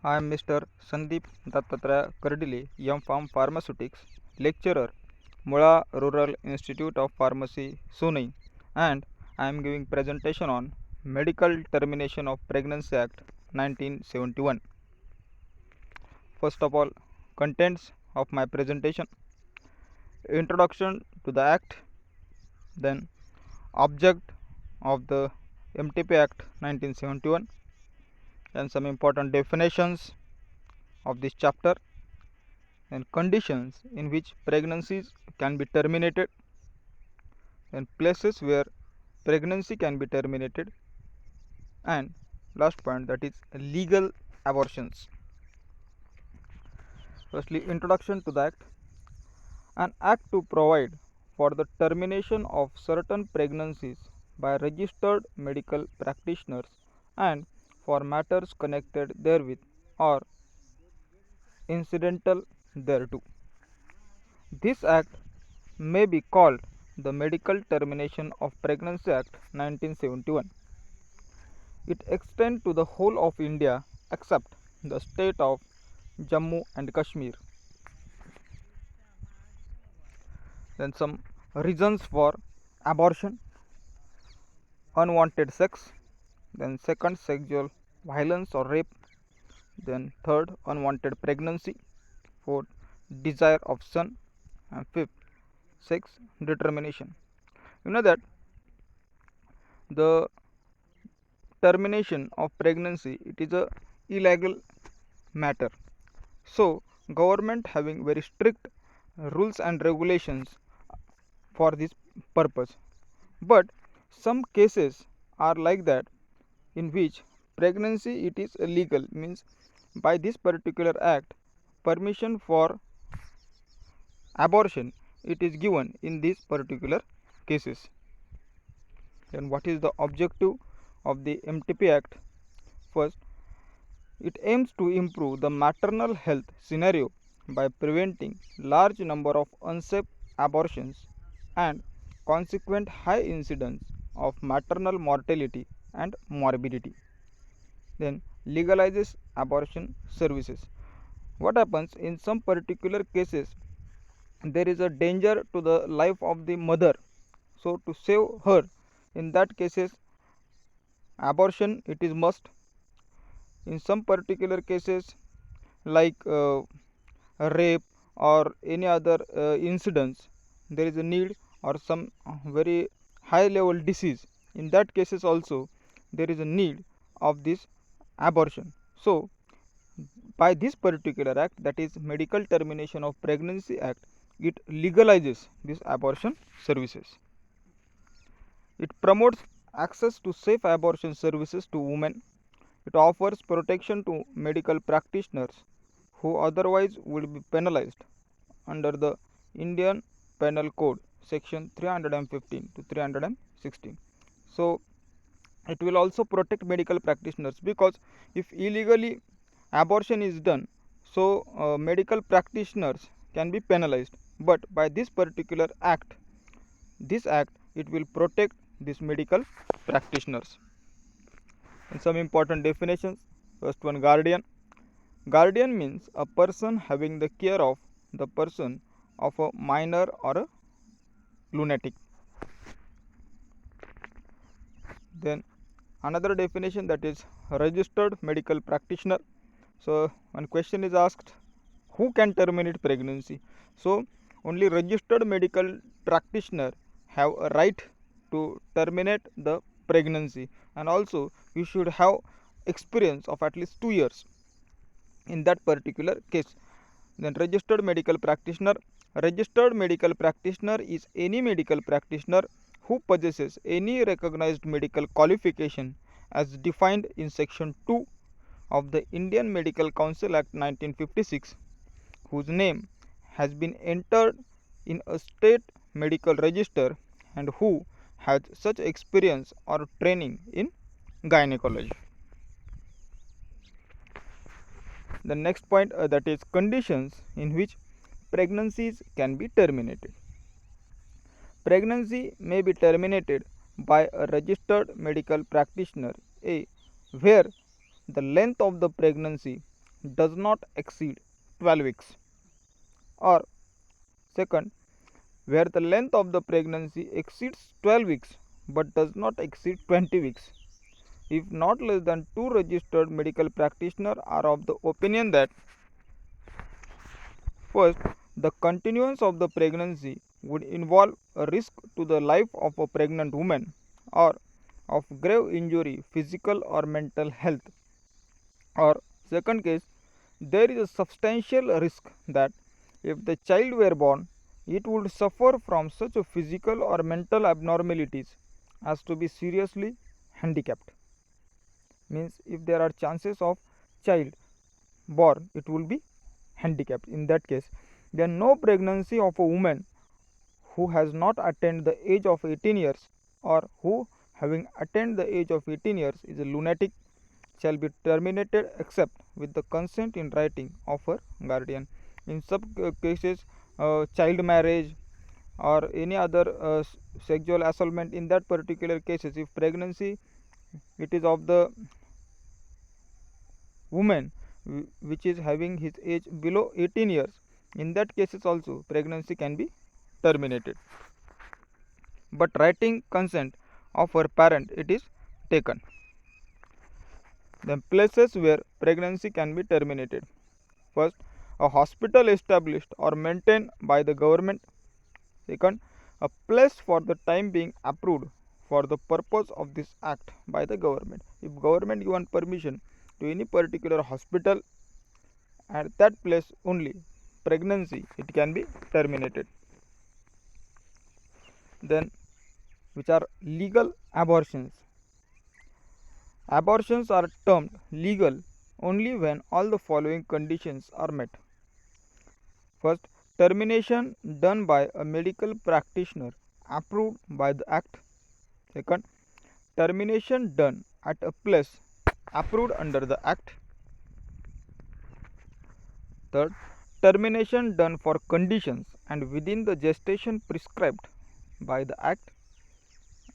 I am Mr. Sandeep Dattatreya Kardile, M.Pharm Pharmaceutics, lecturer, Mula Rural Institute of Pharmacy, Sunai, and I am giving presentation on Medical Termination of Pregnancy Act 1971. First of all, contents of my presentation: introduction to the Act, then object of the MTP Act 1971, and some important definitions of this chapter, and conditions in which pregnancies can be terminated, and places where pregnancy can be terminated, and last point, that is legal abortions. Firstly, introduction to the Act. An act to provide for the termination of certain pregnancies by registered medical practitioners and for matters connected therewith or incidental thereto. This act may be called the Medical Termination of Pregnancy Act 1971. It extends to the whole of India except the state of Jammu and Kashmir. Then some reasons for abortion: unwanted sex, then second, sexual violence or rape, then third, unwanted pregnancy, fourth, desire of son, and fifth, sex determination. You know that the termination of pregnancy, it is a illegal matter, so government having very strict rules and regulations for this purpose. But some cases are like that, in which pregnancy it is illegal, means by this particular act permission for abortion it is given in these particular cases. Then what is the objective of the MTP Act? First, it aims to improve the maternal health scenario by preventing large number of unsafe abortions and consequent high incidence of maternal mortality and morbidity. Then legalizes abortion services. What happens in some particular cases, there is a danger to the life of the mother, so to save her, in that cases abortion it is must. In some particular cases like rape or any other incidents, there is a need, or some very high level disease, in that cases also there is a need of this abortion. So by this particular act, that is Medical Termination of Pregnancy Act, it legalizes these abortion services. It promotes access to safe abortion services to women. It offers protection to medical practitioners who otherwise would be penalized under the Indian Penal Code section 315 to 316. So it will also protect medical practitioners, because if illegally abortion is done, so medical practitioners can be penalized. But by this particular act, this act it will protect these medical practitioners. And some important definitions. First one, guardian. Guardian means a person having the care of the person of a minor or a lunatic. Then another definition, that is registered medical practitioner. So one question is asked, who can terminate pregnancy? So only registered medical practitioner have a right to terminate the pregnancy, and also you should have experience of at least 2 years in that particular case. Then registered medical practitioner. Registered medical practitioner is any medical practitioner who possesses any recognized medical qualification as defined in section 2 of the Indian Medical Council Act 1956, whose name has been entered in a state medical register and who has such experience or training in gynecology. The next point, that is conditions in which pregnancies can be terminated. Pregnancy may be terminated by a registered medical practitioner, where the length of the pregnancy does not exceed 12 weeks, or second, where the length of the pregnancy exceeds 12 weeks but does not exceed 20 weeks. If not less than 2 registered medical practitioners are of the opinion that first, the continuance of the pregnancy would involve a risk to the life of a pregnant woman or of grave injury, physical or mental health, or second case, there is a substantial risk that if the child were born, it would suffer from such a physical or mental abnormalities as to be seriously handicapped. Means if there are chances of child born, it will be handicapped. In that case, then no pregnancy of a woman who has not attained the age of 18 years or who having attained the age of 18 years is a lunatic shall be terminated except with the consent in writing of her guardian. In some cases, child marriage or any other sexual assaultment, in that particular cases, if pregnancy it is of the woman which is having his age below 18 years, in that cases also pregnancy can be terminated, but writing consent of her parent it is taken. Then places where pregnancy can be terminated: first, a hospital established or maintained by the government; second, a place for the time being approved for the purpose of this act by the government. If government given permission to any particular hospital, at that place only pregnancy it can be terminated. Then which are legal abortions. Abortions are termed legal only when all the following conditions are met. First, termination done by a medical practitioner approved by the act. Second, termination done at a place approved under the act. Third, termination done for conditions and within the gestation prescribed by the act.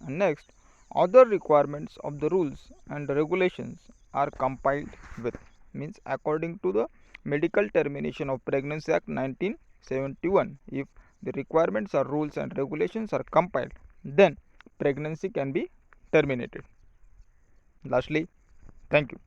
And next, other requirements of the rules and regulations are compiled with, means according to the Medical Termination of Pregnancy Act 1971. If the requirements or rules and regulations are compiled, then pregnancy can be terminated. Lastly, thank you.